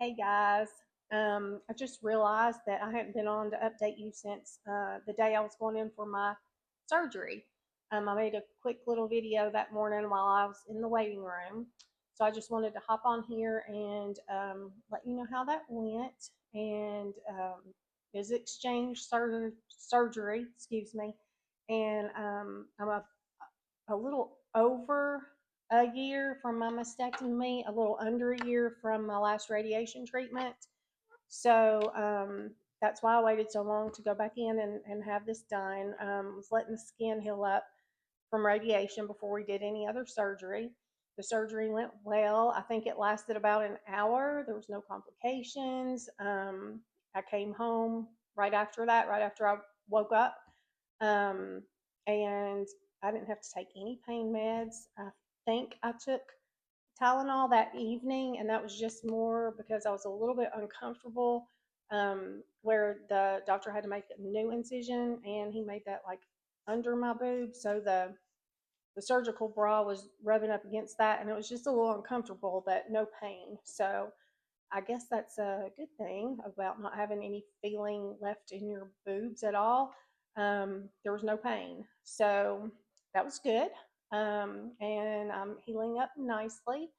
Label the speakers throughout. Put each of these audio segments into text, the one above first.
Speaker 1: Hey guys, I just realized that I hadn't been on to update you since the day I was going in for my surgery. I made a quick little video that morning while I was in the waiting room. So I just wanted to hop on here and let you know how that went. And it was surgery, excuse me. And I'm a little over a year from my mastectomy, a little under a year from my last radiation treatment. So that's why I waited so long to go back in and have this done. Was letting the skin heal up from radiation before we did any other surgery. The surgery went well. I think it lasted about an hour. There was no complications. I came home right after that, right after I woke up. Um, and I didn't have to take any pain meds. I think I took Tylenol that evening, and that was just more because I was a little bit uncomfortable. Where the doctor had to make a new incision, and he made that like under my boob, so the surgical bra was rubbing up against that, and it was just a little uncomfortable, but no pain. So I guess that's a good thing about not having any feeling left in your boobs at all. There was no pain. So that was good. And I'm healing up nicely.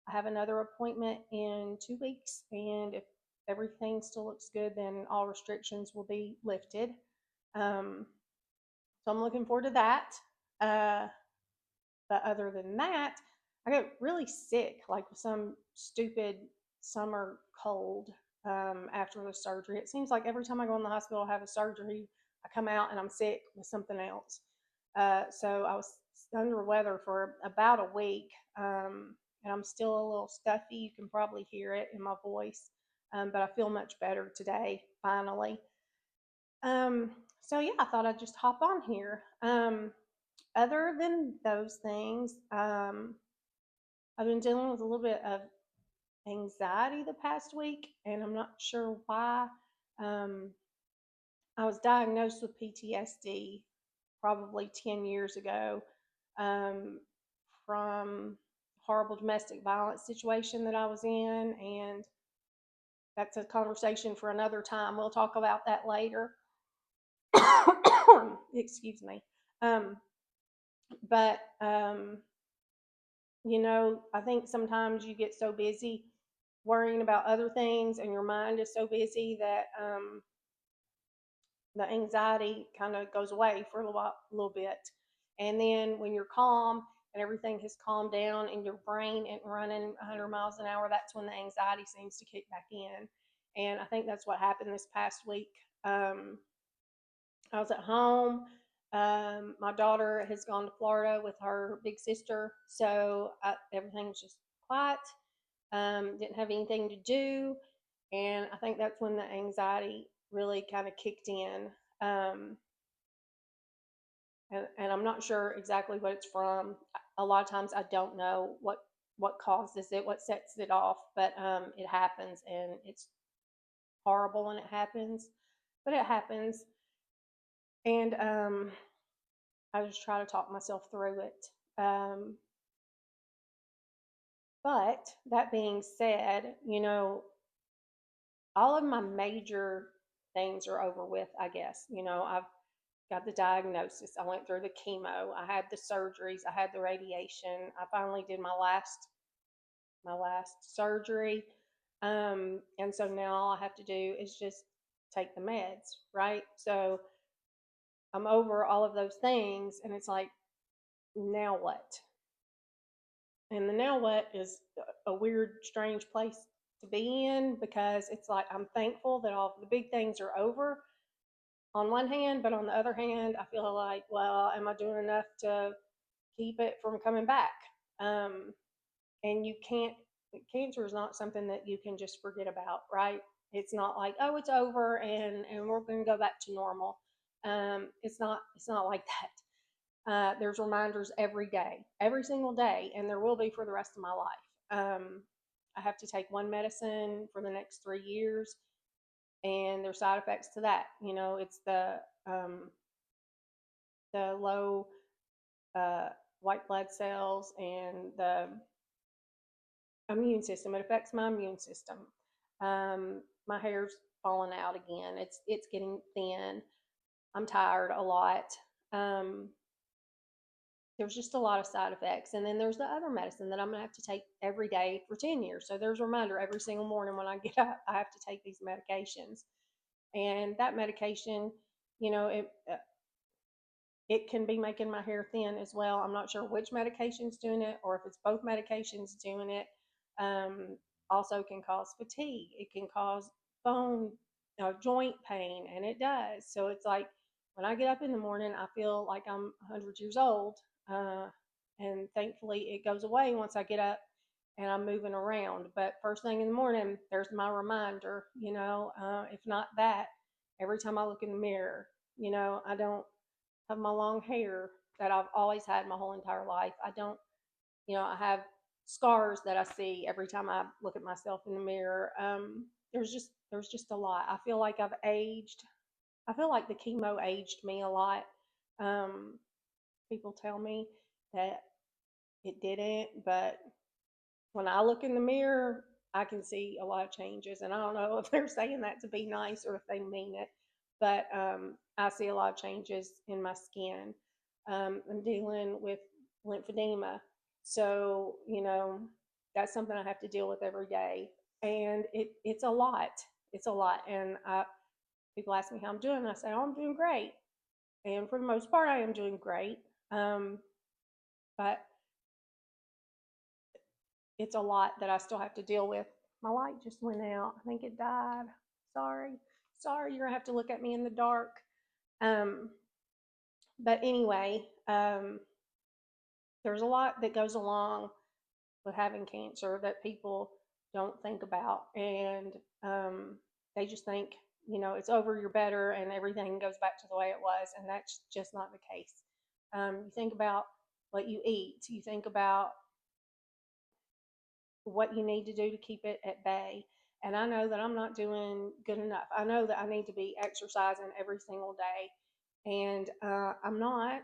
Speaker 1: I have another appointment in 2 weeks. And if everything still looks good, then all restrictions will be lifted. Um, so I'm looking forward to that. Uh, but other than that, I got really sick, like with some stupid summer cold after the surgery. It seems like every time I go in the hospital, have a surgery, I come out and I'm sick with something else. So I was under the weather for about a week, and I'm still a little stuffy. You can probably hear it in my voice, but I feel much better today, finally. So yeah, I thought I'd just hop on here. Other than those things, I've been dealing with a little bit of anxiety the past week, and I'm not sure why. Um, I was diagnosed with PTSD probably 10 years ago um, from horrible domestic violence situation that I was in, and that's a conversation for another time. We'll talk about that later. Excuse me. Um, but I think sometimes you get so busy worrying about other things and your mind is so busy that the anxiety kind of goes away for a little bit. And then when you're calm and everything has calmed down and your brain isn't running 100 miles an hour, that's when the anxiety seems to kick back in. And I think that's what happened this past week. Um, I was at home. My daughter has gone to Florida with her big sister, so everything was just quiet. Didn't have anything to do, and I think that's when the anxiety really kind of kicked in. Um, and I'm not sure exactly what it's from. A lot of times I don't know what causes it, what sets it off, but it happens, and it's horrible when it happens, but it happens. And I just try to talk myself through it. But that being said, all of my major things are over with, I guess. I've got the diagnosis. I went through the chemo. I had the surgeries. I had the radiation. I finally did my last surgery. And so now all I have to do is just take the meds, right? So I'm over all of those things, and it's like, now what? And the now what is a weird, strange place to be in because it's like I'm thankful that all the big things are over on one hand, but on the other hand, I feel like, well, am I doing enough to keep it from coming back? Um, and you can't, cancer is not something that you can just forget about, right? It's not like, oh, it's over and we're going to go back to normal. It's not like that. There's reminders every day, every single day, and there will be for the rest of my life. I have to take one medicine for the next 3 years, and there's side effects to that. It's the low uh, white blood cells and the immune system. It affects my immune system. My hair's falling out again. It's getting thin. I'm tired a lot. Um, there's just a lot of side effects. And then there's the other medicine that I'm going to have to take every day for 10 years. So there's a reminder every single morning when I get up, I have to take these medications. And that medication, you know, it can be making my hair thin as well. I'm not sure which medication's doing it or if it's both medications doing it. Um, Also can cause fatigue. It can cause bone, joint pain, and it does. So it's like when I get up in the morning, I feel like I'm 100 years old. Uh, and thankfully, it goes away once I get up and I'm moving around. But first thing in the morning, there's my reminder, if not that, every time I look in the mirror, I don't have my long hair that I've always had my whole entire life. I don't, I have scars that I see every time I look at myself in the mirror. There's just a lot. I feel like I've aged. I feel like the chemo aged me a lot. Um, People tell me that it didn't, but when I look in the mirror, I can see a lot of changes. And I don't know if they're saying that to be nice or if they mean it, but I see a lot of changes in my skin. I'm dealing with lymphedema. So, that's something I have to deal with every day. And it's a lot. It's a lot. And people ask me how I'm doing. And I say, oh, I'm doing great. And for the most part, I am doing great. Um, but it's a lot that I still have to deal with. My light just went out. I think it died. Sorry. Sorry, you're gonna have to look at me in the dark. Um, but anyway, there's a lot that goes along with having cancer that people don't think about. And they just think, it's over, you're better, and everything goes back to the way it was. And that's just not the case. You think about what you eat, you think about what you need to do to keep it at bay. And I know that I'm not doing good enough. I know that I need to be exercising every single day, and I'm not.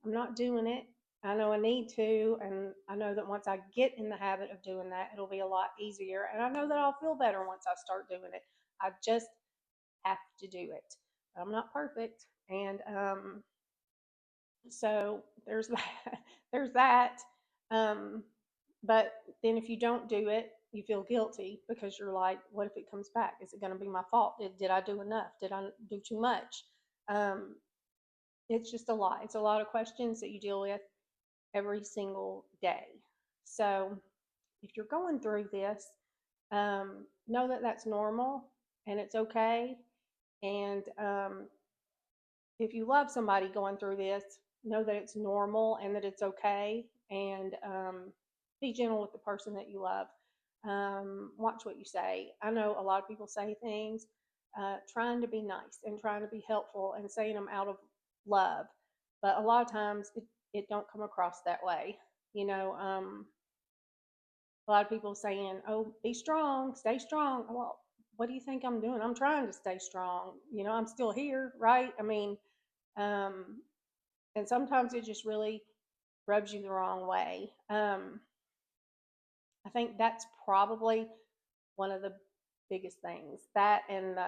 Speaker 1: I'm not doing it. I know I need to, and I know that once I get in the habit of doing that, it'll be a lot easier. And I know that I'll feel better once I start doing it. I just have to do it. I'm not perfect, and so there's that. There's that. Um, but then if you don't do it, you feel guilty because you're like, what if it comes back? Is it going to be my fault? Did I do enough? Did I do too much? Um, it's just a lot. It's a lot of questions that you deal with every single day. So if you're going through this, know that that's normal and it's okay. And if you love somebody going through this, know that it's normal and that it's okay. And be gentle with the person that you love. Watch what you say. I know a lot of people say things trying to be nice and trying to be helpful and saying them out of love, but a lot of times it don't come across that way. You know, a lot of people saying, "Oh, be strong, stay strong." Well, what do you think I'm doing? I'm trying to stay strong. I'm still here, right? I mean, um, and sometimes it just really rubs you the wrong way. I think that's probably one of the biggest things. That and the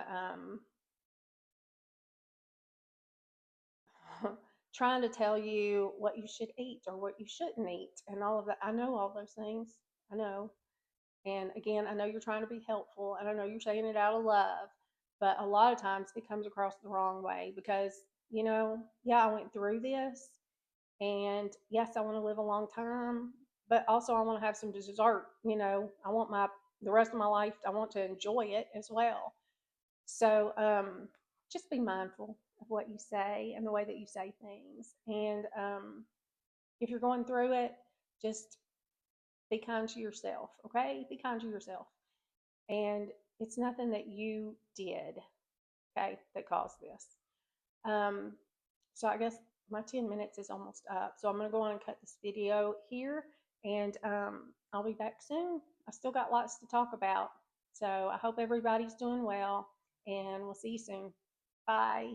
Speaker 1: trying to tell you what you should eat or what you shouldn't eat and all of that. I know all those things. I know. And again, I know you're trying to be helpful and I know you're saying it out of love, but a lot of times it comes across the wrong way because, yeah, I went through this and yes, I want to live a long time, but also I want to have some dessert. I want the rest of my life, I want to enjoy it as well. So just be mindful of what you say and the way that you say things. And if you're going through it, just be kind to yourself, okay? Be kind to yourself. And it's nothing that you did, okay, that caused this. Um, so I guess my 10 minutes is almost up. So I'm going to go on and cut this video here, and I'll be back soon. I still got lots to talk about. So I hope everybody's doing well, and we'll see you soon. Bye.